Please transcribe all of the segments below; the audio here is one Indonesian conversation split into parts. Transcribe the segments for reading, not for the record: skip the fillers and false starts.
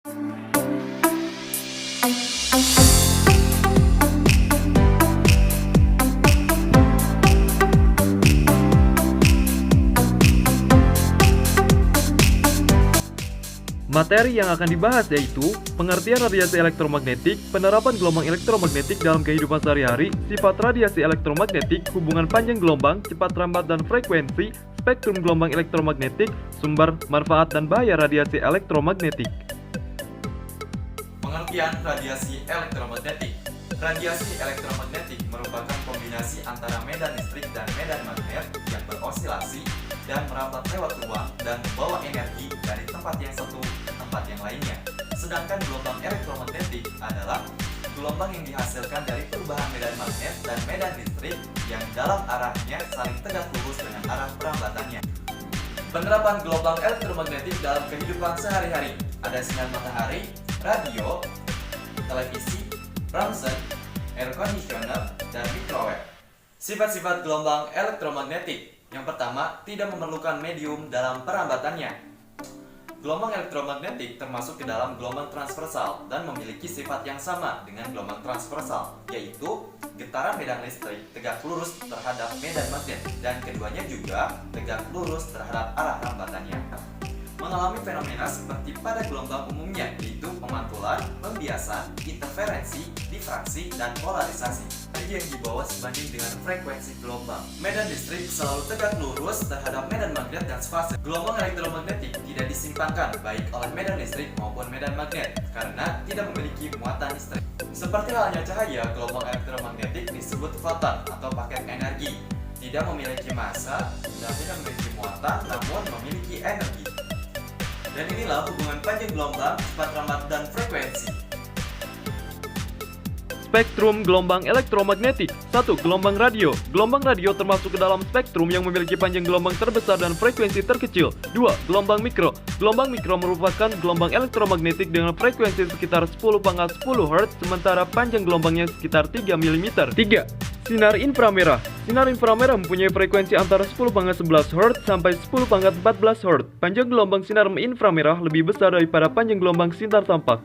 Materi yang akan dibahas yaitu pengertian radiasi elektromagnetik, penerapan gelombang elektromagnetik dalam kehidupan sehari-hari, sifat radiasi elektromagnetik, hubungan panjang gelombang, cepat rambat dan frekuensi, spektrum gelombang elektromagnetik, sumber, manfaat dan bahaya radiasi elektromagnetik. Pengertian radiasi elektromagnetik. Radiasi elektromagnetik merupakan kombinasi antara medan listrik dan medan magnet yang berosilasi dan merambat lewat ruang dan membawa energi dari tempat yang satu ke tempat yang lainnya. Sedangkan gelombang elektromagnetik adalah gelombang yang dihasilkan dari perubahan medan magnet dan medan listrik yang dalam arahnya saling tegak lurus dengan arah perambatannya. Penerapan gelombang elektromagnetik dalam kehidupan sehari-hari ada sinar matahari, radio, televisi, ronsen, air conditioner, dan microwave. Sifat-sifat gelombang elektromagnetik. Yang pertama, tidak memerlukan medium dalam perambatannya. Gelombang elektromagnetik termasuk ke dalam gelombang transversal dan memiliki sifat yang sama dengan gelombang transversal, yaitu getaran medan listrik tegak lurus terhadap medan magnet dan keduanya juga tegak lurus terhadap arah rambatannya. Mengalami fenomena seperti pada gelombang umumnya, yaitu pemantulan, pembiasan, interferensi, difraksi, dan polarisasi. Energi yang dibawa sebanding dengan frekuensi gelombang. Medan listrik selalu tegak lurus terhadap medan magnet dan fase. Gelombang elektromagnetik tidak disimpankan baik oleh medan listrik maupun medan magnet karena tidak memiliki muatan listrik. Seperti halnya cahaya, gelombang elektromagnetik disebut foton atau paket energi. Tidak memiliki massa dan tidak memiliki muatan, namun memiliki energi. Dan inilah hubungan panjang gelombang, cepat rambat, dan frekuensi. Spektrum gelombang elektromagnetik. 1. Gelombang radio. Gelombang radio termasuk ke dalam spektrum yang memiliki panjang gelombang terbesar dan frekuensi terkecil. 2. Gelombang mikro. Gelombang mikro merupakan gelombang elektromagnetik dengan frekuensi sekitar 10⁻10 Hz, sementara panjang gelombangnya sekitar 3 mm. 3. Sinar inframerah. Sinar inframerah mempunyai frekuensi antara 10⁻11 Hz sampai 10⁻14 Hz. Panjang gelombang sinar inframerah lebih besar daripada panjang gelombang sinar tampak.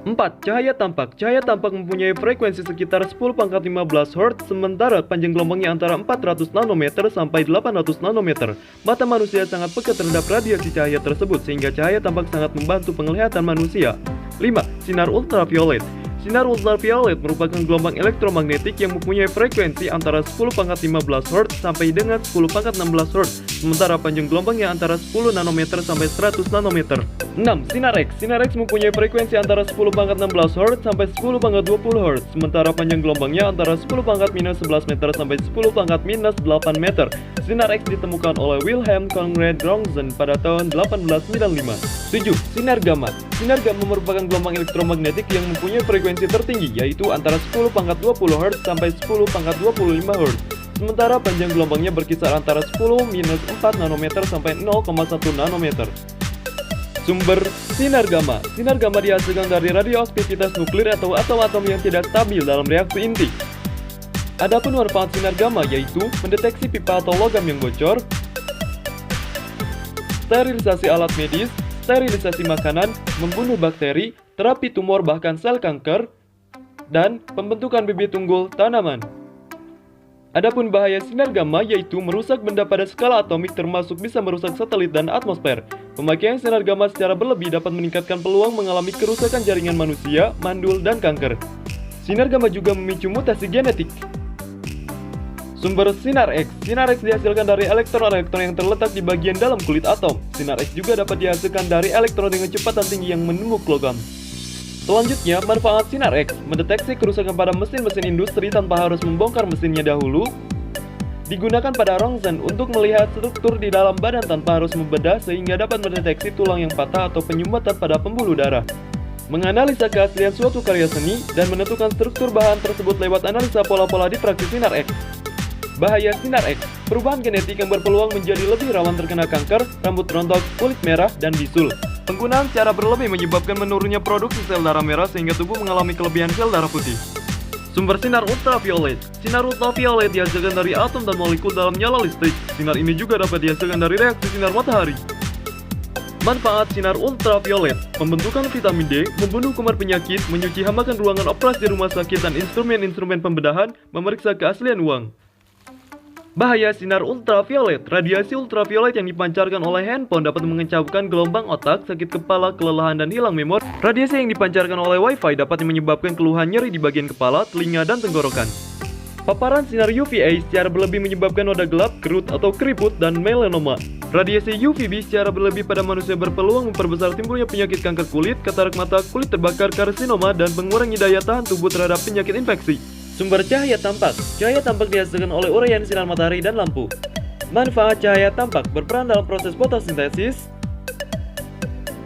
4. Cahaya tampak. Cahaya tampak mempunyai frekuensi sekitar 10⁻15 Hz, sementara panjang gelombangnya antara 400 nanometer sampai 800 nanometer. Mata manusia sangat peka terhadap radiasi cahaya tersebut, sehingga cahaya tampak sangat membantu penglihatan manusia. 5. Sinar ultraviolet. Sinar ultraviolet merupakan gelombang elektromagnetik yang mempunyai frekuensi antara 10⁻15 Hz sampai dengan 10⁻16 Hz, sementara panjang gelombangnya antara 10 nanometer sampai 100 nanometer. 6. Sinar X. Sinar X mempunyai frekuensi antara 10⁻16 Hz sampai 10⁻20 Hz, sementara panjang gelombangnya antara 10⁻−11 meter sampai 10⁻−8 meter. Sinar X ditemukan oleh Wilhelm Conrad Rontgen pada tahun 1895. 7. Sinar gamma. Sinar gamma merupakan gelombang elektromagnetik yang mempunyai frekuensi tertinggi, yaitu antara 10⁻20 Hz sampai 10⁻25 Hz. Sementara panjang gelombangnya berkisar antara 10⁻4 nanometer sampai 0,1 nanometer. Sumber sinar gamma. Sinar gamma dihasilkan dari radioaktivitas nuklir atau atom-atom yang tidak stabil dalam reaksi inti. Adapun manfaat sinar gamma yaitu mendeteksi pipa atau logam yang bocor, sterilisasi alat medis, sterilisasi makanan, membunuh bakteri, terapi tumor bahkan sel kanker, dan pembentukan bibit unggul tanaman. Adapun bahaya sinar gamma yaitu merusak benda pada skala atomik, termasuk bisa merusak satelit dan atmosfer. Pemakaian sinar gamma secara berlebih dapat meningkatkan peluang mengalami kerusakan jaringan manusia, mandul, dan kanker. Sinar gamma juga memicu mutasi genetik. Sumber sinar X. Sinar X dihasilkan dari elektron-elektron yang terletak di bagian dalam kulit atom. Sinar X juga dapat dihasilkan dari elektron dengan kecepatan tinggi yang menumbuk logam. Selanjutnya, manfaat sinar X mendeteksi kerusakan pada mesin-mesin industri tanpa harus membongkar mesinnya dahulu. Digunakan pada Rontgen untuk melihat struktur di dalam badan tanpa harus membedah, sehingga dapat mendeteksi tulang yang patah atau penyumbatan pada pembuluh darah. Menganalisa keaslian suatu karya seni dan menentukan struktur bahan tersebut lewat analisa pola-pola difraksi sinar X. Bahaya sinar X. Perubahan genetik yang berpeluang menjadi lebih rawan terkena kanker, rambut rontok, kulit merah, dan bisul. Penggunaan secara berlebih menyebabkan menurunnya produksi sel darah merah sehingga tubuh mengalami kelebihan sel darah putih. Sumber sinar ultraviolet. Sinar ultraviolet dihasilkan dari atom dan molekul dalam nyala listrik. Sinar ini juga dapat dihasilkan dari reaksi sinar matahari. Manfaat sinar ultraviolet, pembentukan vitamin D, membunuh kuman penyakit, menyuci hamakan ruangan operasi rumah sakit dan instrumen-instrumen pembedahan, memeriksa keaslian uang. Bahaya sinar ultraviolet, radiasi ultraviolet yang dipancarkan oleh handphone dapat mengecaukan gelombang otak, sakit kepala, kelelahan, dan hilang memori. Radiasi yang dipancarkan oleh wifi dapat menyebabkan keluhan nyeri di bagian kepala, telinga, dan tenggorokan. Paparan sinar UVA secara berlebih menyebabkan noda gelap, kerut atau keriput, dan melanoma. Radiasi UVB secara berlebih pada manusia berpeluang memperbesar timbulnya penyakit kanker kulit, katarak mata, kulit terbakar, karsinoma, dan mengurangi daya tahan tubuh terhadap penyakit infeksi. Sumber cahaya tampak. Cahaya tampak dihasilkan oleh uraian sinar matahari dan lampu. Manfaat cahaya tampak berperan dalam proses fotosintesis.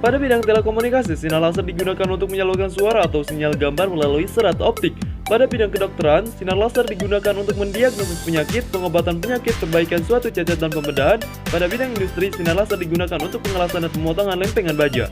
Pada bidang telekomunikasi, sinar laser digunakan untuk menyalurkan suara atau sinyal gambar melalui serat optik. Pada bidang kedokteran, sinar laser digunakan untuk mendiagnosis penyakit, pengobatan penyakit, perbaikan suatu cacat dan pembedahan. Pada bidang industri, sinar laser digunakan untuk pengelasan dan pemotongan lempengan baja.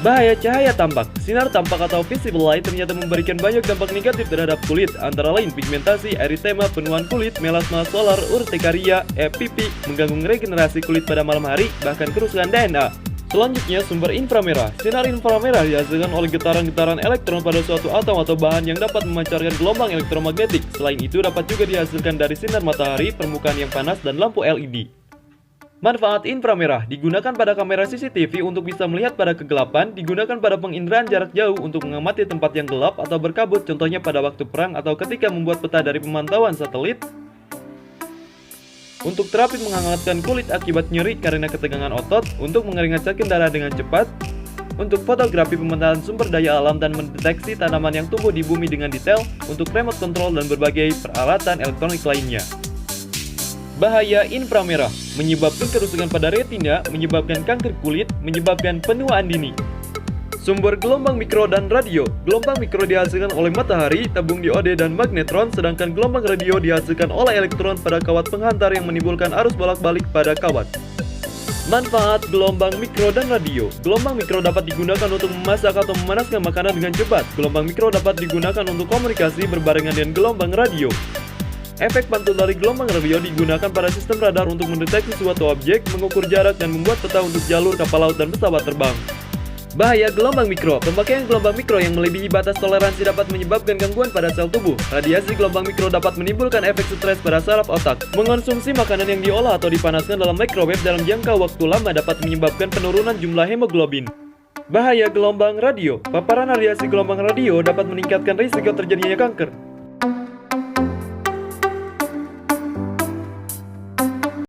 Bahaya cahaya tampak. Sinar tampak atau visible light ternyata memberikan banyak dampak negatif terhadap kulit, antara lain pigmentasi, eritema, penuaan kulit, melasma solar, urtikaria, EPP, mengganggu regenerasi kulit pada malam hari, bahkan kerusakan DNA. Selanjutnya, sumber inframerah. Sinar inframerah dihasilkan oleh getaran-getaran elektron pada suatu atom atau bahan yang dapat memancarkan gelombang elektromagnetik. Selain itu, dapat juga dihasilkan dari sinar matahari, permukaan yang panas, dan lampu LED. Manfaat inframerah digunakan pada kamera CCTV untuk bisa melihat pada kegelapan, digunakan pada penginderaan jarak jauh untuk mengamati tempat yang gelap atau berkabut, contohnya pada waktu perang atau ketika membuat peta dari pemantauan satelit. Untuk terapi menghangatkan kulit akibat nyeri karena ketegangan otot, untuk mengeringkan darah dengan cepat, untuk fotografi pementahan sumber daya alam dan mendeteksi tanaman yang tumbuh di bumi dengan detail, untuk remote control dan berbagai peralatan elektronik lainnya. Bahaya inframerah, menyebabkan kerusakan pada retina, menyebabkan kanker kulit, menyebabkan penuaan dini. Sumber gelombang mikro dan radio. Gelombang mikro dihasilkan oleh matahari, tabung diode, dan magnetron, sedangkan gelombang radio dihasilkan oleh elektron pada kawat penghantar yang menimbulkan arus bolak-balik pada kawat. Manfaat gelombang mikro dan radio. Gelombang mikro dapat digunakan untuk memasak atau memanaskan makanan dengan cepat. Gelombang mikro dapat digunakan untuk komunikasi berbarengan dengan gelombang radio. Efek pantul dari gelombang radio digunakan pada sistem radar untuk mendeteksi suatu objek, mengukur jarak, dan membuat peta untuk jalur kapal laut dan pesawat terbang. Bahaya gelombang mikro. Pemakaian gelombang mikro yang melebihi batas toleransi dapat menyebabkan gangguan pada sel tubuh. Radiasi gelombang mikro dapat menimbulkan efek stres pada saraf otak. Mengonsumsi makanan yang diolah atau dipanaskan dalam microwave dalam jangka waktu lama dapat menyebabkan penurunan jumlah hemoglobin. Bahaya gelombang radio. Paparan radiasi gelombang radio dapat meningkatkan risiko terjadinya kanker.